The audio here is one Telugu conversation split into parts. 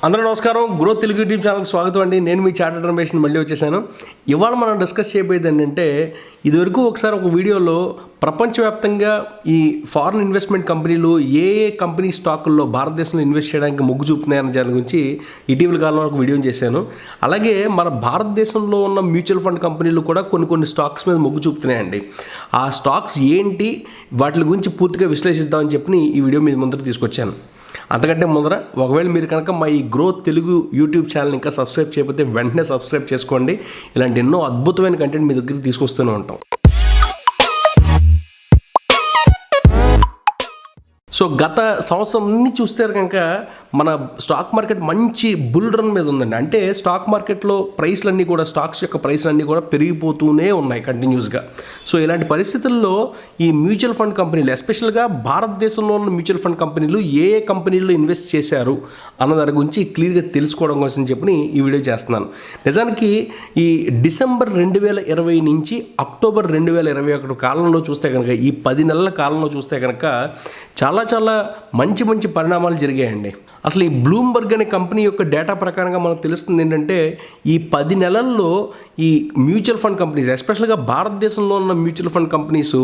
అందరూ నమస్కారం. గ్రోత్ తెలుగు యూట్యూబ్ ఛానల్కి స్వాగతం అండి. నేను మీ చార్టర్డ్ రమేష్ని మళ్ళీ వచ్చేసాను. ఇవాళ మనం డిస్కస్ చేయబోయేది ఏంటంటే, ఇదివరకు ఒకసారి ఒక వీడియోలో ప్రపంచవ్యాప్తంగా ఈ ఫారిన్ ఇన్వెస్ట్మెంట్ కంపెనీలు ఏ కంపెనీ స్టాకుల్లో భారతదేశంలో ఇన్వెస్ట్ చేయడానికి మొగ్గు చూపుతున్నాయన్న దాని గురించి ఇటీవల కాలంలో ఒక వీడియో చేశాను. అలాగే మన భారతదేశంలో ఉన్న మ్యూచువల్ ఫండ్ కంపెనీలు కూడా కొన్ని స్టాక్స్ మీద మొగ్గు చూపుతున్నాయండి. ఆ స్టాక్స్ ఏంటి, వాటి గురించి పూర్తిగా విశ్లేషిద్దామని చెప్పి ఈ వీడియో మీ ముందర తీసుకొచ్చాను. అంతకంటే ముందర ఒకవేళ మీరు కనుక మా ఈ గ్రోత్ తెలుగు యూట్యూబ్ ఛానల్ ఇంకా సబ్స్క్రైబ్ చేయకపోతే వెంటనే సబ్స్క్రైబ్ చేసుకోండి. ఇలాంటి ఎన్నో అద్భుతమైన కంటెంట్ మీ దగ్గరికి తీసుకొస్తూనే ఉంటాం. సో గత సంవత్సరం చూస్తే కనుక మన స్టాక్ మార్కెట్ మంచి బుల్ రన్ మీద ఉందండి. అంటే స్టాక్ మార్కెట్లో ప్రైస్లన్నీ కూడా, స్టాక్స్ యొక్క ప్రైస్లన్నీ కూడా పెరిగిపోతూనే ఉన్నాయి కంటిన్యూస్గా. సో ఇలాంటి పరిస్థితుల్లో ఈ మ్యూచువల్ ఫండ్ కంపెనీలు, ఎస్పెషల్గా భారతదేశంలో ఉన్న మ్యూచువల్ ఫండ్ కంపెనీలు ఏ కంపెనీల్లో ఇన్వెస్ట్ చేశారు అన్న దాని గురించి క్లియర్గా తెలుసుకోవడం కోసం చెప్పి ఈ వీడియో చేస్తున్నాను. నిజానికి ఈ డిసెంబర్ 2020 నుంచి అక్టోబర్ 2021 కాలంలో చూస్తే కనుక, ఈ 10 నెలల కాలంలో చూస్తే కనుక చాలా మంచి పరిణామాలు జరిగాయండి. అసలు ఈ బ్లూంబర్గ్ అనే కంపెనీ యొక్క డేటా ప్రకారంగా మనకు తెలుస్తుంది ఏంటంటే, ఈ 10 నెలల్లో ఈ మ్యూచువల్ ఫండ్ కంపెనీస్, ఎస్పెషల్గా భారతదేశంలో ఉన్న మ్యూచువల్ ఫండ్ కంపెనీస్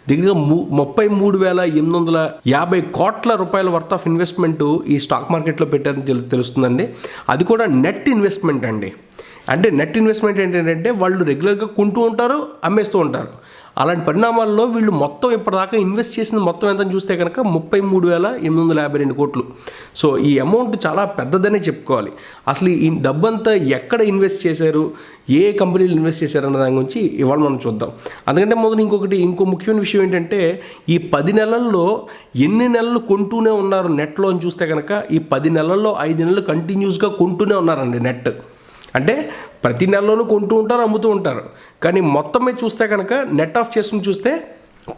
దగ్గరగా 33,850 కోట్ల రూపాయల వర్త్ ఆఫ్ ఇన్వెస్ట్మెంట్ ఈ స్టాక్ మార్కెట్లో పెట్టారని తెలుస్తుందండి. అది కూడా నెట్ ఇన్వెస్ట్మెంట్ అండి. అంటే నెట్ ఇన్వెస్ట్మెంట్ ఏంటంటే వాళ్ళు రెగ్యులర్గా కొంటూ ఉంటారు, అమ్మేస్తూ ఉంటారు. అలాంటి పరిణామాల్లో వీళ్ళు మొత్తం ఇప్పటిదాకా ఇన్వెస్ట్ చేసిన మొత్తం ఎంతని చూస్తే కనుక 33,852 కోట్లు. సో ఈ అమౌంట్ చాలా పెద్దదనే చెప్పుకోవాలి. అసలు ఈ డబ్బంతా ఎక్కడ ఇన్వెస్ట్ చేశారు, ఏ కంపెనీలు ఇన్వెస్ట్ చేశారు అన్న దాని గురించి ఇవాళ మనం చూద్దాం. అందుకంటే మొదలు ఇంకో ముఖ్యమైన విషయం ఏంటంటే, ఈ 10 నెలల్లో ఎన్ని నెలలు కొంటూనే ఉన్నారు నెట్లో అని చూస్తే కనుక, ఈ 10 నెలల్లో 5 నెలలు కంటిన్యూస్గా కొంటూనే ఉన్నారండి నెట్. అంటే ప్రతి నెలలోనూ కొంటూ ఉంటారు, అమ్ముతూ ఉంటారు. కానీ మొత్తమే చూస్తే కనుక నెట్ ఆఫ్ చేసుకుని చూస్తే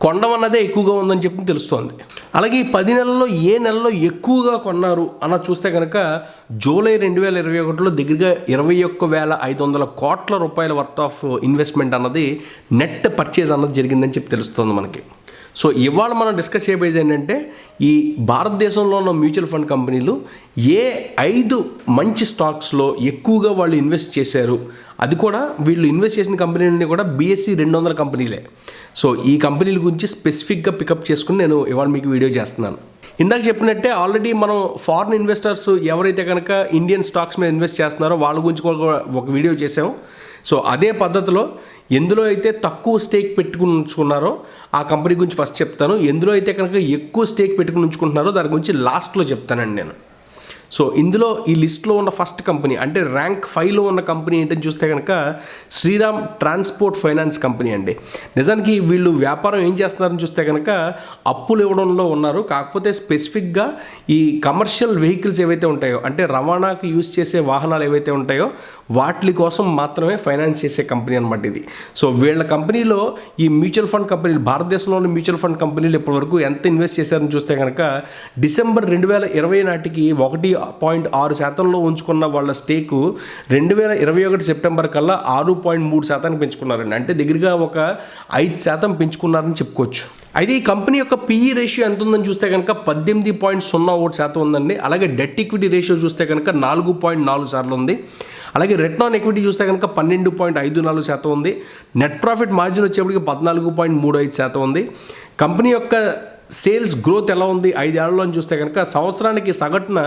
కొనడం అన్నదే ఎక్కువగా ఉందని చెప్పి తెలుస్తోంది. అలాగే ఈ 10 నెలల్లో ఏ నెలలో ఎక్కువగా కొన్నారు అన్న చూస్తే కనుక, జూలై 2021లో దగ్గరగా 21,500 కోట్ల రూపాయల వర్త్ ఆఫ్ ఇన్వెస్ట్మెంట్ అన్నది, నెట్ పర్చేజ్ అన్నది జరిగిందని చెప్పి తెలుస్తుంది మనకి. సో ఇవాళ మనం డిస్కస్ చేయబోయేది ఏంటంటే, ఈ భారతదేశంలో ఉన్న మ్యూచువల్ ఫండ్ కంపెనీలు ఏ 5 మంచి స్టాక్స్లో ఎక్కువగా వాళ్ళు ఇన్వెస్ట్ చేశారు. అది కూడా వీళ్ళు ఇన్వెస్ట్ చేసిన కంపెనీలన్నీ కూడా BSE 200 కంపెనీలే. సో ఈ కంపెనీల గురించి స్పెసిఫిక్గా పికప్ చేసుకుని నేను ఇవాళ మీకు వీడియో చేస్తున్నాను. ఇందాక చెప్పినట్టే ఆల్రెడీ మనం ఫారిన్ ఇన్వెస్టర్స్ ఎవరైతే కనుక ఇండియన్ స్టాక్స్ మీద ఇన్వెస్ట్ చేస్తున్నారో వాళ్ళ గురించి ఒక వీడియో చేసాం. సో అదే పద్ధతిలో ఎందులో అయితే తక్కువ స్టేక్ పెట్టుకుని ఉంచుకున్నారో ఆ కంపెనీ గురించి ఫస్ట్ చెప్తాను. ఎందులో అయితే కనుక ఎక్కువ స్టేక్ పెట్టుకుని ఉంచుకుంటున్నారో దాని గురించి లాస్ట్లో చెప్తానండి నేను. సో ఇందులో ఈ లిస్ట్లో ఉన్న ఫస్ట్ కంపెనీ, అంటే ర్యాంక్ 5లో ఉన్న కంపెనీ ఏంటని చూస్తే కనుక, శ్రీరామ్ ట్రాన్స్పోర్ట్ ఫైనాన్స్ కంపెనీ అండి. నిజానికి వీళ్ళు వ్యాపారం ఏం చేస్తున్నారని చూస్తే కనుక, అప్పులు ఇవ్వడంలో ఉన్నారు. కాకపోతే స్పెసిఫిక్గా ఈ కమర్షియల్ వెహికల్స్ ఏవైతే ఉంటాయో, అంటే రవాణాకి యూజ్ చేసే వాహనాలు ఏవైతే ఉంటాయో వాటి కోసం మాత్రమే ఫైనాన్స్ చేసే కంపెనీ అనమాట ఇది. సో వీళ్ళ కంపెనీలో ఈ మ్యూచువల్ ఫండ్ కంపెనీలు, భారతదేశంలో ఉన్న మ్యూచువల్ ఫండ్ కంపెనీలు ఇప్పటివరకు ఎంత ఇన్వెస్ట్ చేశారని చూస్తే కనుక, డిసెంబర్ 2020 నాటికి 1.6% ఉంచుకున్న వాళ్ళ స్టేకు 2021 సెప్టెంబర్ కల్లా 6.3% పెంచుకున్నారండి. అంటే దగ్గరగా ఒక 5% పెంచుకున్నారని చెప్పుకోవచ్చు. అయితే ఈ కంపెనీ యొక్క PE రేషియో ఎంత ఉందని చూస్తే కనుక 18.01% ఉందండి. అలాగే డెట్ ఈక్విటీ రేషియో చూస్తే కనుక 4.4 సార్లు ఉంది. అలాగే రిటర్న్ ఆన్ ఈక్విటీ చూస్తే కనుక 12.54% ఉంది. నెట్ ప్రాఫిట్ మార్జిన్ వచ్చేప్పటికి 14.35% ఉంది. కంపెనీ యొక్క సేల్స్ గ్రోత్ ఎలా ఉంది 5 ఏళ్లలో అని చూస్తే కనుక, సంవత్సరానికి సగటున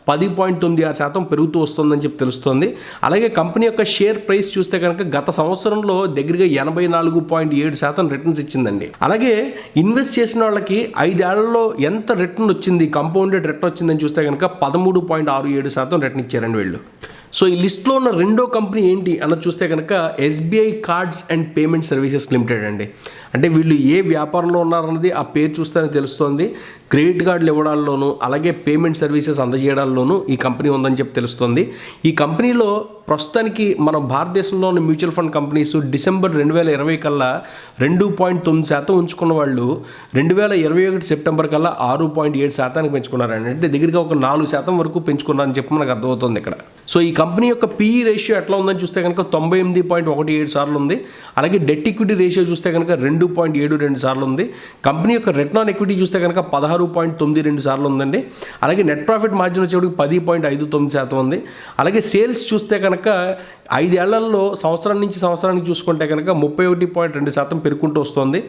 10.96% పెరుగుతూ వస్తుందని చెప్పి తెలుస్తుంది. అలాగే కంపెనీ యొక్క షేర్ ప్రైస్ చూస్తే కనుక గత సంవత్సరంలో దగ్గరగా 84.7% రిటర్న్స్ ఇచ్చిందండి. అలాగే ఇన్వెస్ట్ చేసిన వాళ్ళకి 5 ఏళ్లలో ఎంత రిటర్న్ వచ్చింది, కంపౌండెడ్ రిటర్న్ వచ్చిందని చూస్తే కనుక 13.67% రిటర్న్ ఇచ్చారండి వీళ్ళు. సో ఈ లిస్ట్లో ఉన్న రెండో కంపెనీ ఏంటి అన్నది చూస్తే కనుక, SBI cards and payment services limited అండి. అంటే వీళ్ళు ఏ వ్యాపారంలో ఉన్నారన్నది ఆ పేరు చూస్తేనే తెలుస్తుంది. క్రెడిట్ కార్డులు ఇవ్వడాల్లోనూ అలాగే పేమెంట్ సర్వీసెస్ అందజేయడాల్లోనూ ఈ కంపెనీ ఉందని చెప్పి తెలుస్తుంది. ఈ కంపెనీలో ప్రస్తుతానికి మన భారతదేశంలో ఉన్న మ్యూచువల్ ఫండ్ కంపెనీస్ డిసెంబర్ 2020 కల్లా 2.9% ఉంచుకున్న వాళ్ళు 2021 సెప్టెంబర్ కల్లా 6.7% పెంచుకున్నారండి. అంటే దగ్గరగా ఒక 4% వరకు పెంచుకున్నారని చెప్పి మనకు అర్థమవుతుంది ఇక్కడ. సో ఈ కంపెనీ యొక్క PE రేషియో ఎట్లా ఉందని చూస్తే కనుక 98.17 సార్లు ఉంది. అలాగే డెట్ ఈక్విటీ రేషియో చూస్తే కనుక 2.72 సార్లు ఉంది. కంపెనీ యొక్క రిటర్న్ ఆన్ ఈక్విటీ చూస్తే కనుక 16.92 సార్లు ఉందండి. అలాగే నెట్ ప్రాఫిట్ మార్జిన్ వచ్చేప్పటికి 10.59% ఉంది. అలాగే సేల్స్ చూస్తే కనుక 5 ఏళ్లలో సంవత్సరం నుంచి సంవత్సరానికి చూసుకుంటే కనుక 31.2% పెరుగుకుంటూ వస్తుంది.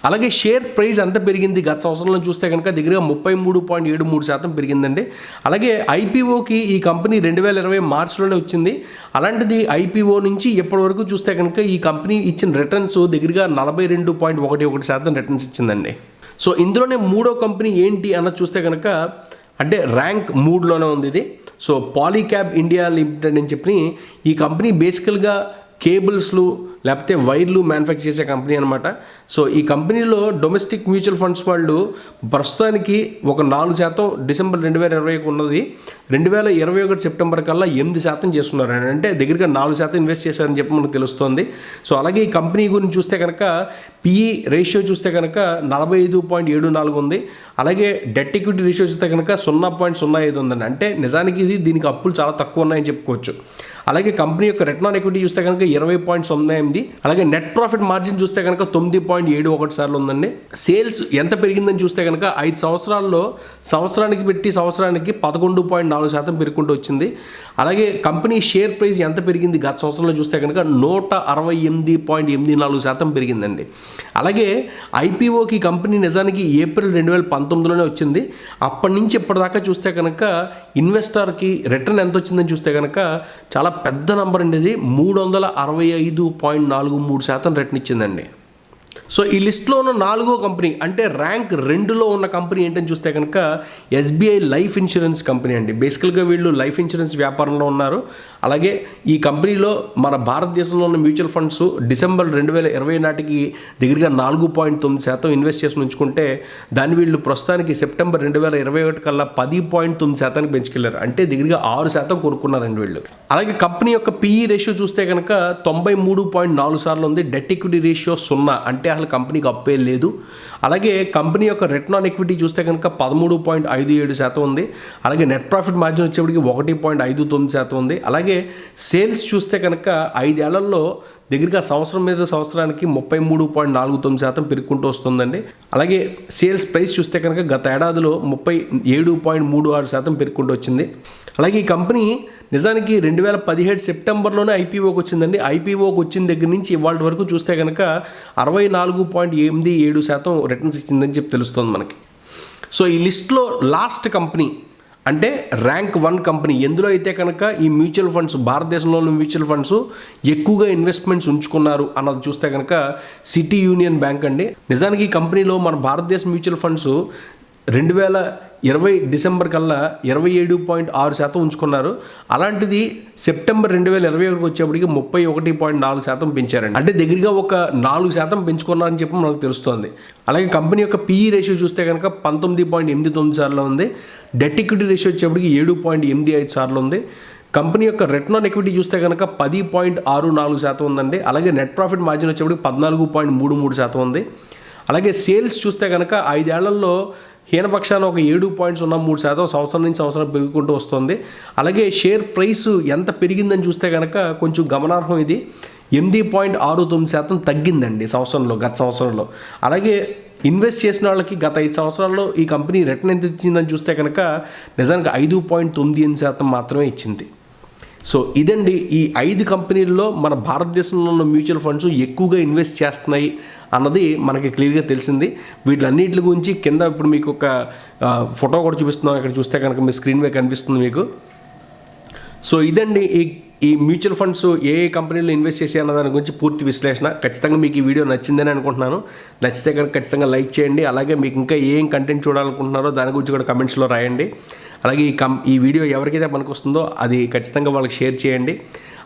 అలాగే షేర్ ప్రైస్ ఎంత పెరిగింది గత సంవత్సరంలో చూస్తే కనుక దగ్గరగా 33.73% పెరిగిందండి. అలాగే ఐపీఓకి ఈ కంపెనీ 2020 మార్చిలోనే వచ్చింది. అలాంటిది ఐపీఓ నుంచి ఇప్పటి వరకు చూస్తే కనుక ఈ కంపెనీ ఇచ్చిన రిటర్న్స్ దగ్గరగా 42.11% రిటర్న్స్ ఇచ్చిందండి. సో ఇందులోనే మూడో కంపెనీ ఏంటి అన్నది చూస్తే కనుక అంటే ర్యాంక్ 3లోనే ఉంది ఇది. సో పాలీక్యాబ్ ఇండియా లిమిటెడ్ అని చెప్పి ఈ కంపెనీ బేసికల్గా కేబుల్స్లు లేకపోతే వైర్లు మ్యానుఫ్యాక్చర్ చేసే కంపెనీ అనమాట. సో ఈ కంపెనీలో డొమెస్టిక్ మ్యూచువల్ ఫండ్స్ వాళ్ళు ప్రస్తుతానికి ఒక 4% డిసెంబర్ 2020 ఉన్నది 2021 సెప్టెంబర్ కల్లా 8% చేస్తున్నారు. అంటే దగ్గరగా 4% ఇన్వెస్ట్ చేశారని చెప్పి మనకు తెలుస్తుంది. సో అలాగే ఈ కంపెనీ గురించి చూస్తే కనుక PE రేషియో చూస్తే కనుక 45.74 ఉంది. అలాగే డెట్ ఈక్విటీ రేషియో చూస్తే కనుక 0.05 ఉందండి. అంటే నిజానికి దీనికి అప్పులు చాలా తక్కువ ఉన్నాయని చెప్పుకోవచ్చు. అలాగే కంపెనీ యొక్క రిటర్న్ ఆన్ ఈక్విటీ చూస్తే కనుక 20.08. అలాగే నెట్ ప్రాఫిట్ మార్జిన్ చూస్తే కనుక 9.71 సార్లు ఉందండి. సేల్స్ ఎంత పెరిగిందని చూస్తే కనుక 5 సంవత్సరాల్లో సంవత్సరానికి 11.4% పెరుగుకుంటూ వచ్చింది. అలాగే కంపెనీ షేర్ ప్రైస్ ఎంత పెరిగింది గత సంవత్సరంలో చూస్తే కనుక 168.84% పెరిగిందండి. అలాగే ఐపీఓకి కంపెనీ నిజానికి ఏప్రిల్ 2019లోనే వచ్చింది. అప్పటి నుంచి ఇప్పటిదాకా చూస్తే కనుక ఇన్వెస్టర్కి రిటర్న్ ఎంత వచ్చిందని చూస్తే కనుక చాలా పెద్ద నంబర్ అండి. ఇది 365.43% రిటర్న్ ఇచ్చిందండి. సో ఈ లిస్ట్లో ఉన్న 4వ కంపెనీ అంటే ర్యాంక్ 2లో ఉన్న కంపెనీ ఏంటని చూస్తే కనుక SBI లైఫ్ ఇన్సూరెన్స్ కంపెనీ అండి. బేసికల్గా వీళ్ళు లైఫ్ ఇన్సూరెన్స్ వ్యాపారంలో ఉన్నారు. అలాగే ఈ కంపెనీలో మన భారతదేశంలో ఉన్న మ్యూచువల్ ఫండ్స్ డిసెంబర్ 2020 నాటికి దగ్గరగా 4.9% ఇన్వెస్ట్ చేసి ఉంచుకుంటే దాన్ని వీళ్ళు ప్రస్తుతానికి సెప్టెంబర్ 2021 కల్లా 10.9% పెంచుకెళ్లారు. అంటే దగ్గరగా 6% కొనుక్కున్నారండి వీళ్ళు. అలాగే కంపెనీ యొక్క PE రేషియో చూస్తే కనుక 93.4 సార్లు ఉంది. డెట్ ఈక్విటీ రేషియో 0, అంటే అసలు కంపెనీకి అప్పే లేదు. అలాగే కంపెనీ యొక్క రిటర్న్ ఆన్ ఈక్విటీ చూస్తే కనుక 13.57% ఉంది. అలాగే నెట్ ప్రాఫిట్ మార్జిన్ వచ్చేప్పటికి 1.59% ఉంది. అలాగే సేల్స్ చూస్తే కనుక 5 ఏళ్లలో దగ్గరగా సంవత్సరం మీద సంవత్సరానికి 33.49% పెరుగుకుంటూ వస్తుందండి. అలాగే సేల్స్ ప్రైస్ చూస్తే కనుక గత ఏడాదిలో 37.36% పెరుగుకుంటూ వచ్చింది. అలాగే ఈ కంపెనీ నిజానికి 2017 సెప్టెంబర్లోనే ఐపీఓకి వచ్చిందండి. ఐపీఓకి వచ్చిన దగ్గర నుంచి ఇవాళ వరకు చూస్తే కనుక 64.87% రిటర్న్స్ ఇచ్చిందని చెప్పి తెలుస్తుంది మనకి. సో ఈ లిస్ట్లో లాస్ట్ కంపెనీ అంటే ర్యాంక్ 1 కంపెనీ ఎందులో అయితే కనుక ఈ మ్యూచువల్ ఫండ్స్ భారతదేశంలోని మ్యూచువల్ ఫండ్స్ ఎక్కువగా ఇన్వెస్ట్మెంట్స్ ఉంచుకున్నారు అన్నది చూస్తే కనుక సిటీ యూనియన్ బ్యాంక్ అండి. నిజానికి ఈ కంపెనీలో మన భారతదేశ మ్యూచువల్ ఫండ్స్ 2020 డిసెంబర్ కల్లా 27.6% ఉంచుకున్నారు. అలాంటిది సెప్టెంబర్ 2021 వచ్చేప్పటికి 31.4% పెంచారండి. అంటే దగ్గరగా ఒక 4% పెంచుకున్నారని చెప్పి మనకు తెలుస్తుంది. అలాగే కంపెనీ యొక్క PE రేషియో చూస్తే కనుక 19.89 సార్లు ఉంది. డెట్ ఈక్విటీ రేషియో వచ్చేప్పటికి 7.85 సార్లు ఉంది. కంపెనీ యొక్క రిటర్న్ ఆన్ ఈక్విటీ చూస్తే కనుక 10.64% ఉందండి. అలాగే నెట్ ప్రాఫిట్ మార్జిన్ వచ్చేప్పటికి 14.33% ఉంది. అలాగే సేల్స్ చూస్తే కనుక 5 ఏళ్లలో హీనపక్షాన ఒక 7.03% సంవత్సరం నుంచి సంవత్సరం పెరుగుకుంటూ వస్తుంది. అలాగే షేర్ ప్రైస్ ఎంత పెరిగిందని చూస్తే కనుక కొంచెం గమనార్హం. ఇది 8.69% తగ్గిందండి గత సంవత్సరంలో. అలాగే ఇన్వెస్ట్ చేసిన వాళ్ళకి గత 5 సంవత్సరాల్లో ఈ కంపెనీ రిటర్న్ ఎంత ఇచ్చిందని చూస్తే కనుక నిజానికి 5.98% మాత్రమే ఇచ్చింది. సో ఇదండి ఈ 5 కంపెనీల్లో మన భారతదేశంలో ఉన్న మ్యూచువల్ ఫండ్స్ ఎక్కువగా ఇన్వెస్ట్ చేస్తున్నాయి అన్నది మనకి క్లియర్గా తెలిసింది. వీటిలన్నిటి గురించి కింద ఇప్పుడు మీకు ఒక ఫోటో కూడా చూపిస్తున్నాం. ఇక్కడ చూస్తే కనుక మీ స్క్రీన్ మీద కనిపిస్తుంది మీకు. సో ఇదండి ఈ మ్యూచువల్ ఫండ్స్ ఏ కంపెనీలో ఇన్వెస్ట్ చేసే అన్న దాని గురించి పూర్తి విశ్లేషణ. ఖచ్చితంగా మీకు ఈ వీడియో నచ్చిందని అనుకుంటున్నాను. నచ్చితే కనుక ఖచ్చితంగా లైక్ చేయండి. అలాగే మీకు ఇంకా ఏం కంటెంట్ చూడాలనుకుంటున్నారో దాని గురించి కూడా కమెంట్స్లో రాయండి. అలాగే ఈ వీడియో ఎవరికైతే పనికొస్తుందో అది ఖచ్చితంగా వాళ్ళకి షేర్ చేయండి.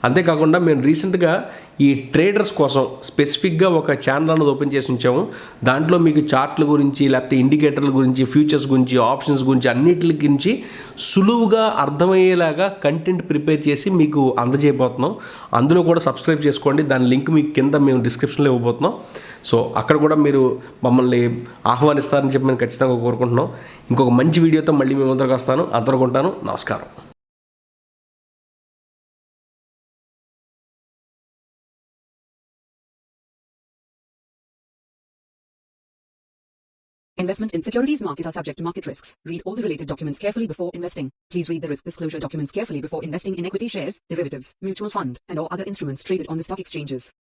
అంతేకాకుండా మేము రీసెంట్గా ఈ ట్రేడర్స్ కోసం స్పెసిఫిక్గా ఒక ఛానల్ అన్నది ఓపెన్ చేసి ఉంచాము. దాంట్లో మీకు చార్ట్ల గురించి, లేకపోతే ఇండికేటర్ల గురించి, ఫ్యూచర్స్ గురించి, ఆప్షన్స్ గురించి, అన్నిటి గురించి సులువుగా అర్థమయ్యేలాగా కంటెంట్ ప్రిపేర్ చేసి మీకు అందజేయబోతున్నాం. అందులో కూడా సబ్స్క్రైబ్ చేసుకోండి. దాని లింక్ మీకు కింద మేము డిస్క్రిప్షన్లో ఇవ్వబోతున్నాం. సో అక్కడ కూడా మీరు మమ్మల్ని ఆహ్వానిస్తారని చెప్పి మేము ఖచ్చితంగా కోరుకుంటున్నాం. ఇంకొక మంచి వీడియోతో మళ్ళీ మేము ముందరకు వస్తాను. అందరూ ఉంటాను. నమస్కారం. Investment in securities market are subject to market risks. Read all the related documents carefully before investing. Please read the risk disclosure documents carefully before investing in equity shares, derivatives, mutual fund, and or other instruments traded on the stock exchanges.